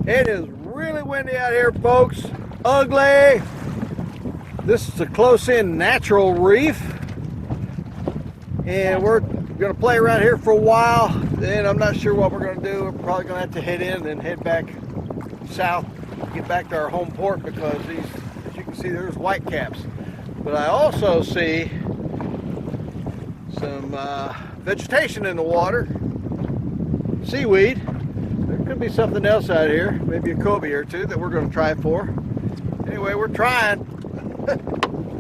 It is really windy out here, folks. Ugly. This is a close-in natural reef. And we're going to play around here for a while. Then I'm not sure what we're going to do. We're probably going to have to head in and then head back south, get back to our home port, because these, as you can see, there's whitecaps. But I also see some vegetation in the water, seaweed. There could be something else out here, maybe a cobia or two that we're going to try for. Anyway, we're trying.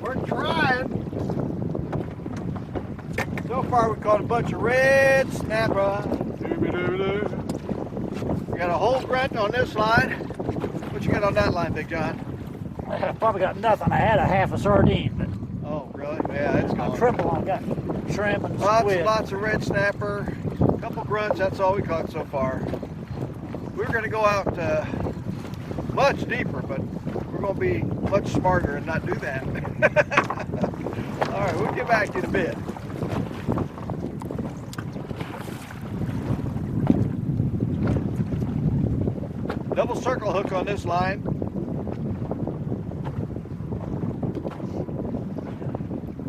We're trying. So far, we caught a bunch of red snapper. We got a whole grunt on this line. What you got on that line, Big John? I probably got nothing. I had a half a sardine, but oh, really? Yeah, it's gone. Triple. I got shrimp and squid. Lots of red snapper. A couple grunts. That's all we caught so far. We were going to go out much deeper, but we're going to be much smarter and not do that. All right, we'll get back to you in a bit. Double circle hook on this line.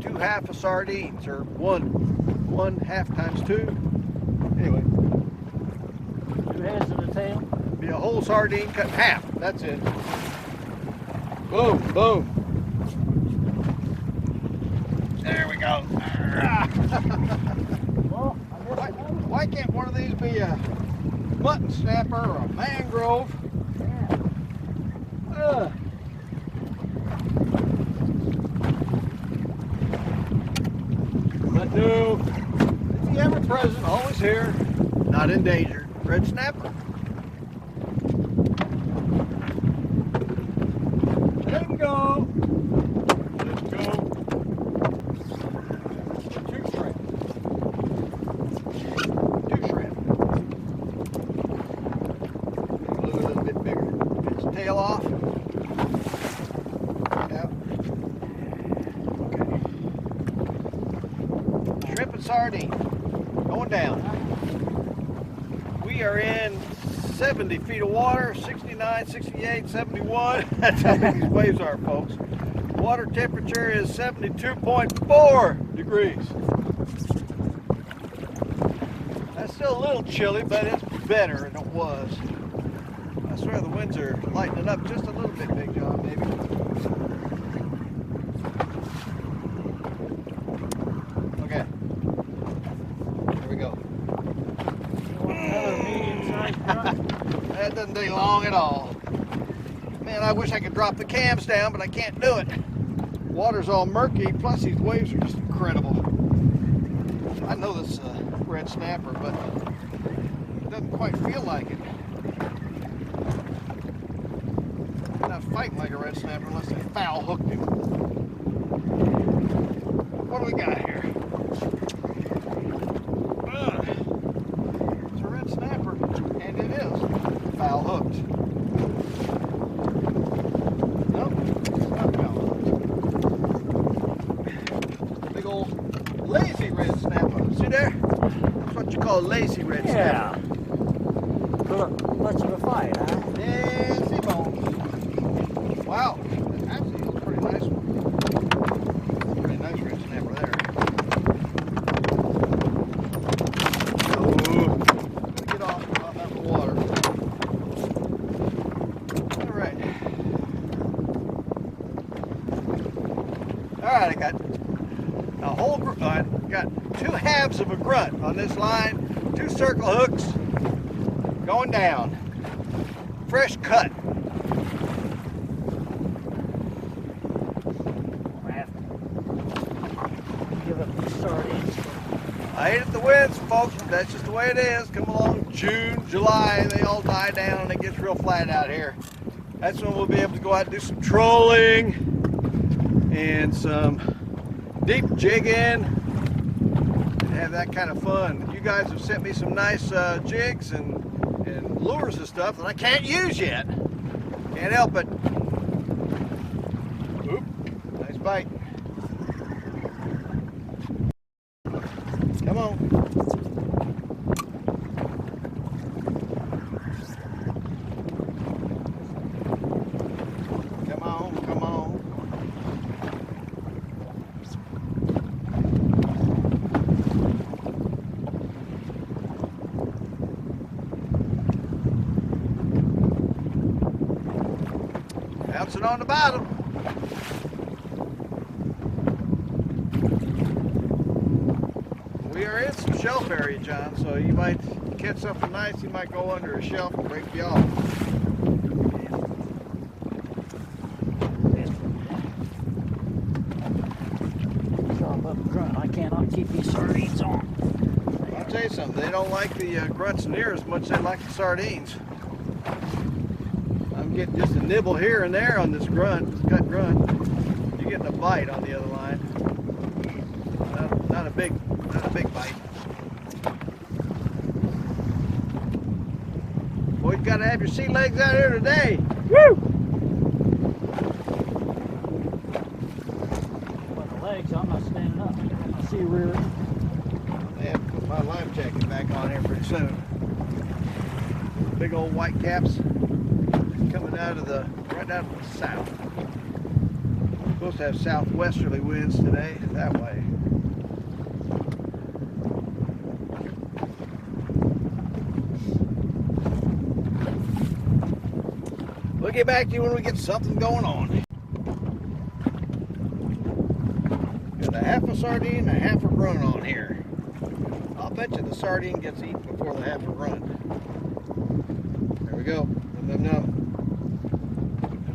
Two half of sardines, or one half times two. Anyway. 2 heads and a tail. Be a whole sardine cut in half. That's it. Boom, boom. There we go. Well, Why can't one of these be a mutton snapper or a mangrove? Yeah. But no, it's the ever present, always here, not endangered red snapper. Let him go. Let him go. Two shrimp. Two shrimp. A little bit bigger. Get its tail off. Yeah. Okay. Shrimp and sardine. Going down. We are in 70 feet of water, 69, 68, 71. That's how big these waves are, folks. Water temperature is 72.4 degrees. That's still a little chilly, but it's better than it was. I swear the winds are lightening up just a little bit, Big John, maybe. Okay. Here we go. That doesn't take long at all. Man, I wish I could drop the cams down, but I can't do it. Water's all murky, plus these waves are just incredible. I know this red snapper, but it doesn't quite feel like it. It's not fighting like a red snapper unless they foul hooked him. What do we got here? It's a red snapper, and it is foul hooked. Nope, it's not foul hooked. Big old lazy red snapper. See there? That's what you call lazy red snapper. Yeah. Much of a fight, huh? Lazy bones. Wow, actually it's a pretty nice one. Pretty nice red snapper there. Get off out of the water. All right, I got a whole got 2 halves of a grunt on this line, 2 circle hooks going down. Fresh cut. Give up these sardines. I hated the winds, folks. That's just the way it is. Come along June, July, they all die down and it gets real flat out here. That's when we'll be able to go out and do some trolling and some deep jigging and have that kind of fun. You guys have sent me some nice jigs and lures and stuff that I can't use yet. Can't help it. Oop, nice bite. Come on. bouncing on the bottom. We are in some shelf area, John, so you might catch something nice. You might go under a shelf and break you off. I cannot keep these sardines on. I'll tell you something, they don't like the grunts near as much as they like the sardines. I'm getting just a nibble here and there on this cut grunt. You're getting a bite on the other line. Not a big bite. Boy, you gotta have your sea legs out here today. Woo! I'm not standing up. I see rear. I have to put my life jacket back on here pretty soon. Big old Whitecaps coming out of right out of the south. Supposed to have southwesterly winds today that way. We'll get back to you when we get something going on. Got a half a sardine and a half a grunt on here. I'll bet you the sardine gets eaten before the half a grunt. There we go. Yum, yum, yum.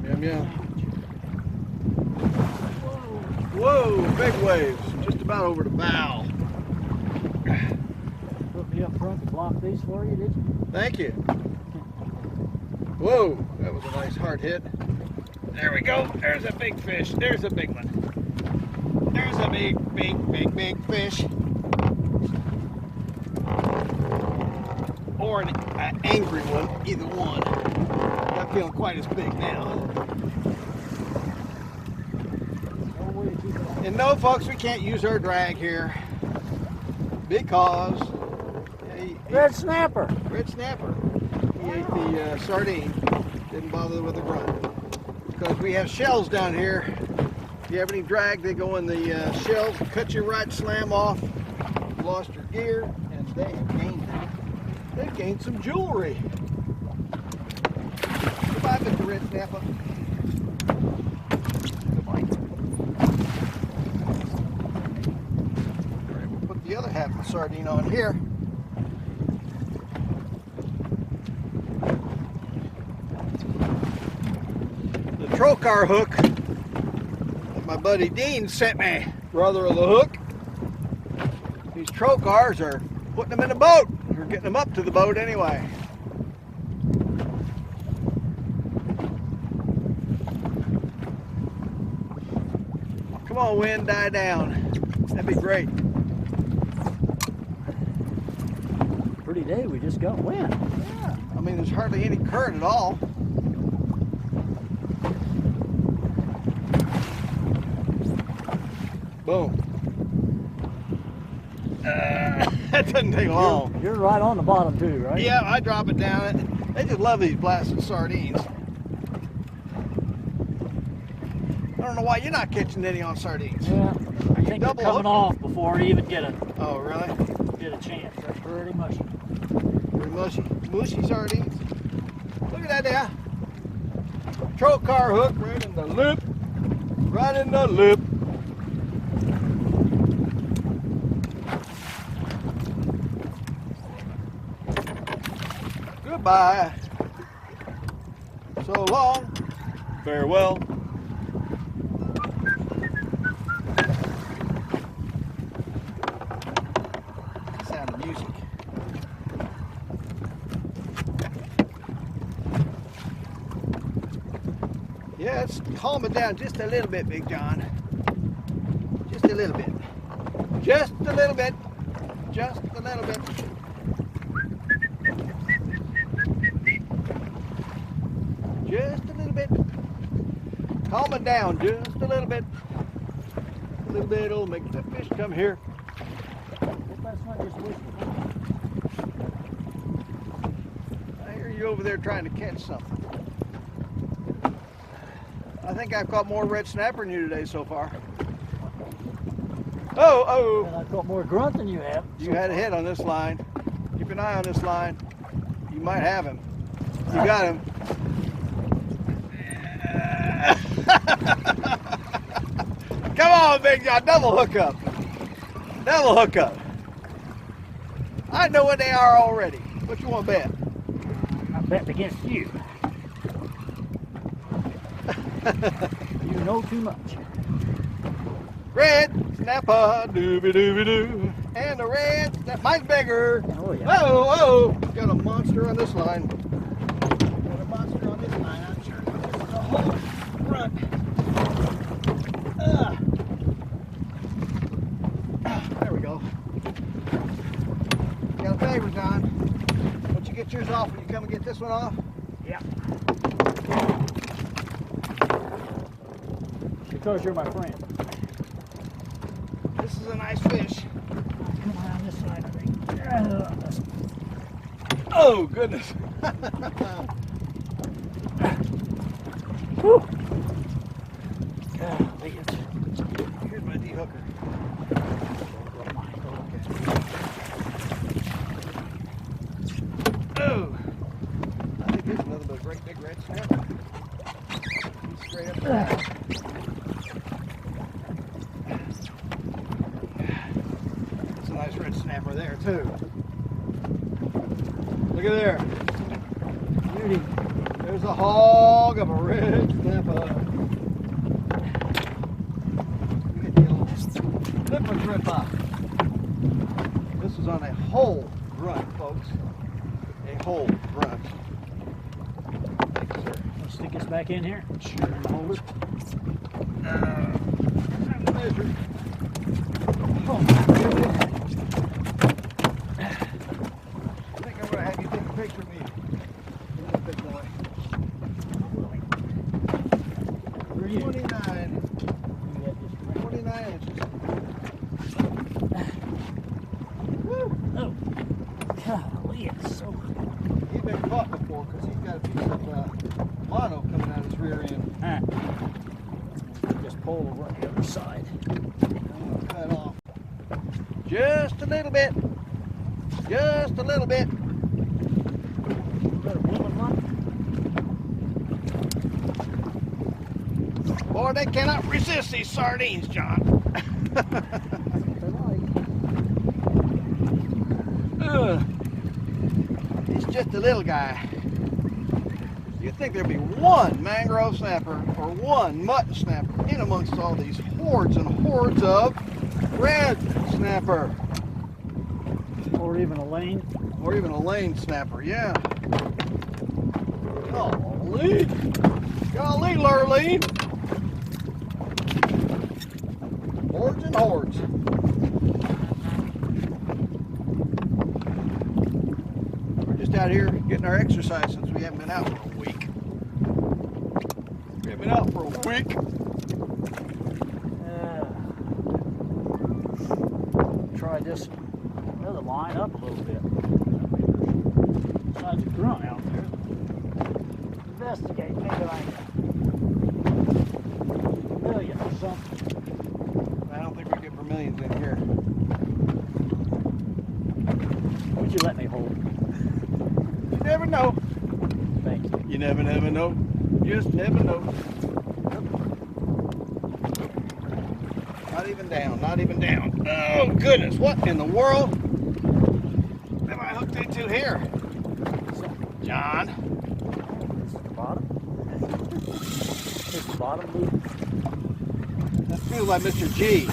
Yum, yum. Whoa, big waves. Just about over the bow. Put me up front to block these for you, did you? Thank you. Whoa, that was a nice hard hit. There we go. There's a big fish. There's a big one. There's a big fish. Or an angry one, either one. Not feeling quite as big now. And no, folks, we can't use our drag here because red snapper. Red snapper. He ate the sardine. Didn't bother with the grunt because we have shells down here. If you have any drag, they go in the shells, cut you right slam off. You lost your gear, and they've gained some jewelry. Goodbye, Mr. Red Snapper. Goodbye. All right, we'll put the other half of the sardine on here. The trocar hook my buddy Dean sent me, brother of the hook. These trocars are putting them in the boat. We're getting them up to the boat anyway. Come on, wind, die down. That'd be great. Pretty day, we just got wind. Yeah, I mean, there's hardly any current at all. Boom. That doesn't take long. You're right on the bottom too, right? Yeah, I drop it down. They just love these blasted sardines. I don't know why you're not catching any on sardines. Yeah, I think they're coming off before you even get a chance. They're pretty mushy. Pretty mushy sardines. Look at that there. Trocar hook right in the loop. Right in the loop. Goodbye. So long. Farewell. Sound of music. Yeah, it's calming down just a little bit, Big John. Just a little bit. Just a little bit. Just a little bit. Just a little bit. Calm it down just a little bit. A little bit will make the fish come here. I hear you over there trying to catch something. I think I've caught more red snapper than you today so far. Oh. And I've caught more grunt than you have. You had a hit on this line. Keep an eye on this line. You might have him. You got him. Come on, Big John, double hookup. Double hookup. I know what they are already. What you want to bet? I bet against you. You know too much. Red snapper, doobie doobie doo. And the red snap, mine's bigger. Oh yeah. Whoa, whoa. Got a monster on this line. Got a monster on this line, I'm sure. This is a whole front. There we go. Got a favor, John. Once you get yours off, will you come and get this one off? Yeah. Because you're my friend. This is a nice fish. Come around this side, I think. Oh, goodness. Whew. Here's my de-hooker. Oh, I think here's another great big red snapper. He's straight up there. That's a nice red snapper there too. Look at there. Beauty. There's a hog of a red snapper. Look at the old flipper gripper. This is on a whole grunt, folks. A whole grunt. Thank you, sir. Let's stick this back in here. Sure. Hold it. Time to measure. Oh my goodness. I think I'm going to have you take a picture of me. Look at that big boy. 29. 29 inches. Woo! Oh, golly, it's so. He's been caught before because he's got a piece of mono coming out his rear end. Huh. Just pull over on the other side. I'm going to cut off. Just a little bit. Just a little bit. Is that a woman one? Boy, they cannot resist these sardines, John. He's just a little guy. You'd think there'd be one mangrove snapper or one mutton snapper in amongst all these hordes and hordes of red snapper. Or even a lane. Or even a lane snapper, yeah. Golly. Golly, Lurleen. Hordes and hordes. We're just out here getting our exercise since we haven't been out for a week. We haven't been out for a week. Try this other line up a little bit. Besides a grunt out there. Investigate, maybe like a million or something. I don't think we get vermilions in here. Would you let me hold it? You never know. Thank you. You never know. Just never know. Not even down, not even down. Oh goodness, what in the world have I hooked into here? John. This is the bottom. Is the bottom moving? That feels like Mr. G.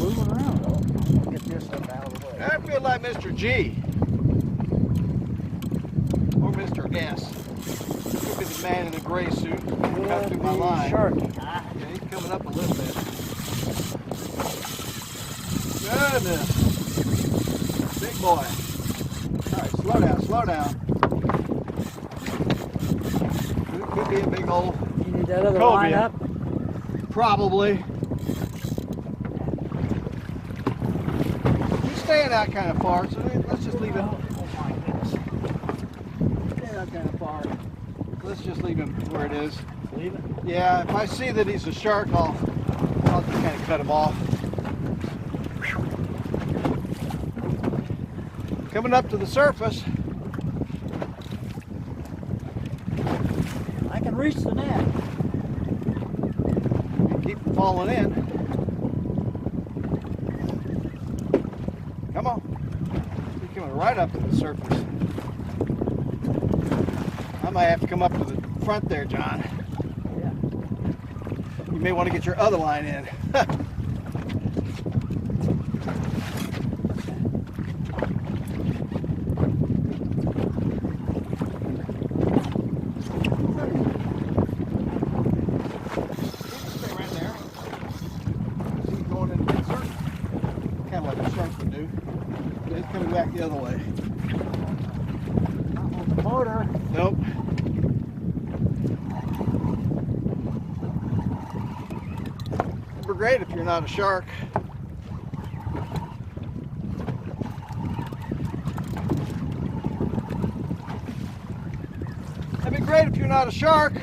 Moving around though. Get this stuff out of the way. That feels like Mr. G. Or Mr. S. Could be the man in the gray suit. Cut through my line. Sharky, huh? Yeah, he's coming up a little bit. Goodness. Big boy. Alright, slow down, slow down. Could be a big old You need that other cobia. line up? Probably. He's staying out kind of far, so let's just leave it. Oh my goodness. Staying out kind of far. Let's just leave him where it is. Leave it? Yeah, if I see that he's a shark, I'll just kind of cut him off. Coming up to the surface. I can reach the net. You keep from falling in. Come on. You're coming right up to the surface. I might have to come up to the front there, John. Yeah. You may want to get your other line in. It's coming back the other way. Not on the motor. Nope. It'd be great if you're not a shark. That'd be great if you're not a shark.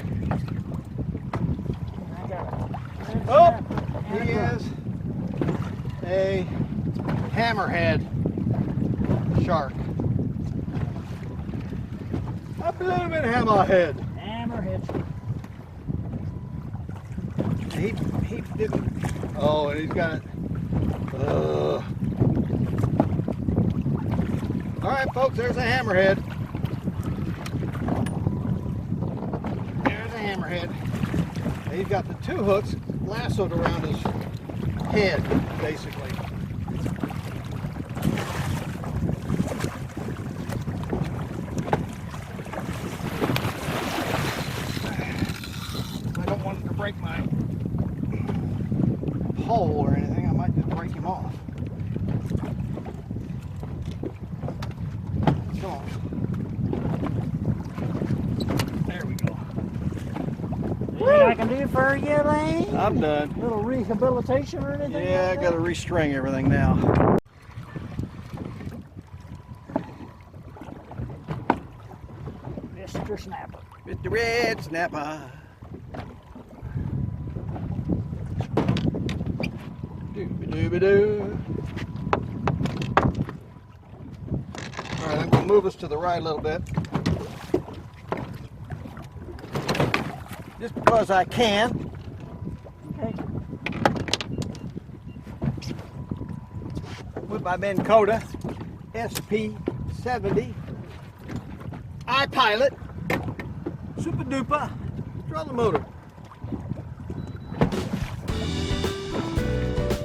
Oh, he is a hammerhead shark. A blooming hammerhead. Hammerhead. He didn't. Oh, and he's got it. All right, folks, there's a hammerhead. There's a hammerhead. And he's got the two hooks lassoed around his head, basically. I don't want him to break my pole or anything. I might just break him off. Come on. There we go. Anything I can do for you, Lane? I'm done. A little rehabilitation or anything? Yeah, I like gotta restring everything now. Mr. Snapper. Mr. Red Snapper. Dooby-dooby-doo. All right, I'm gonna move us to the right a little bit. Just because I can. Okay. With my Minn Kota SP70 iPilot Super Duper. Draw the motor.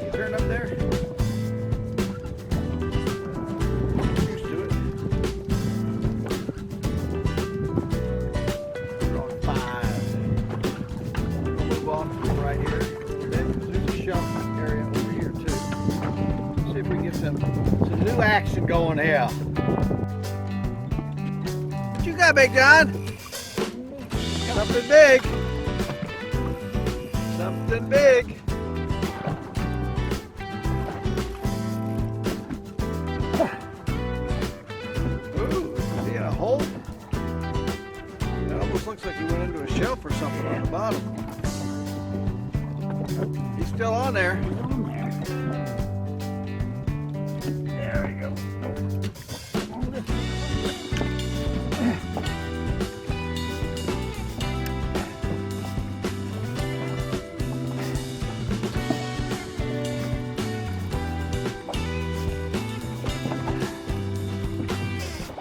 You turn up there. Used to it. Drawing 5. We'll move on right here. There's a shelf area over here too. See if we can get some new action going here. What you got, Big John? Something big. Something big. Ooh, is he in a hole? It almost looks like he went into a shelf or something on the bottom. He's still on there. There we go.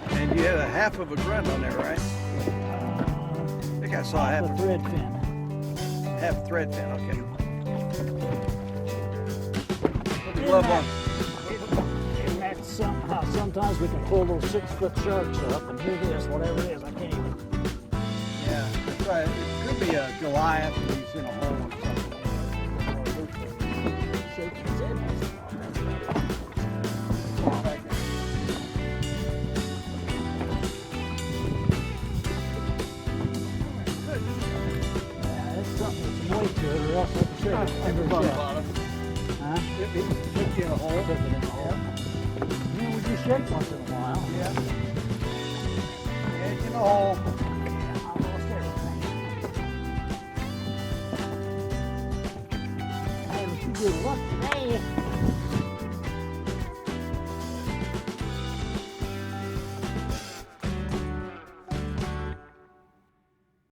And you had a half of a grunt on there, right? I think I saw half The a thread fin. half thread fin, okay. Put the Isn't glove that- on. Isn't that somehow sometimes we can pull those 6-foot sharks up and do this, whatever it is, I can't even. Yeah, that's right. It could be a Goliath and he's in a hole or something. Shake his head. Yeah, that's something with some weight to it, or else it'll shake it under the shell. Huh? It could be in a hole. Stick it in the hole. Yeah, we just shake once in a while. Yeah. Yeah, it's in a hole. Yeah, almost everything. Hey, but you did what today?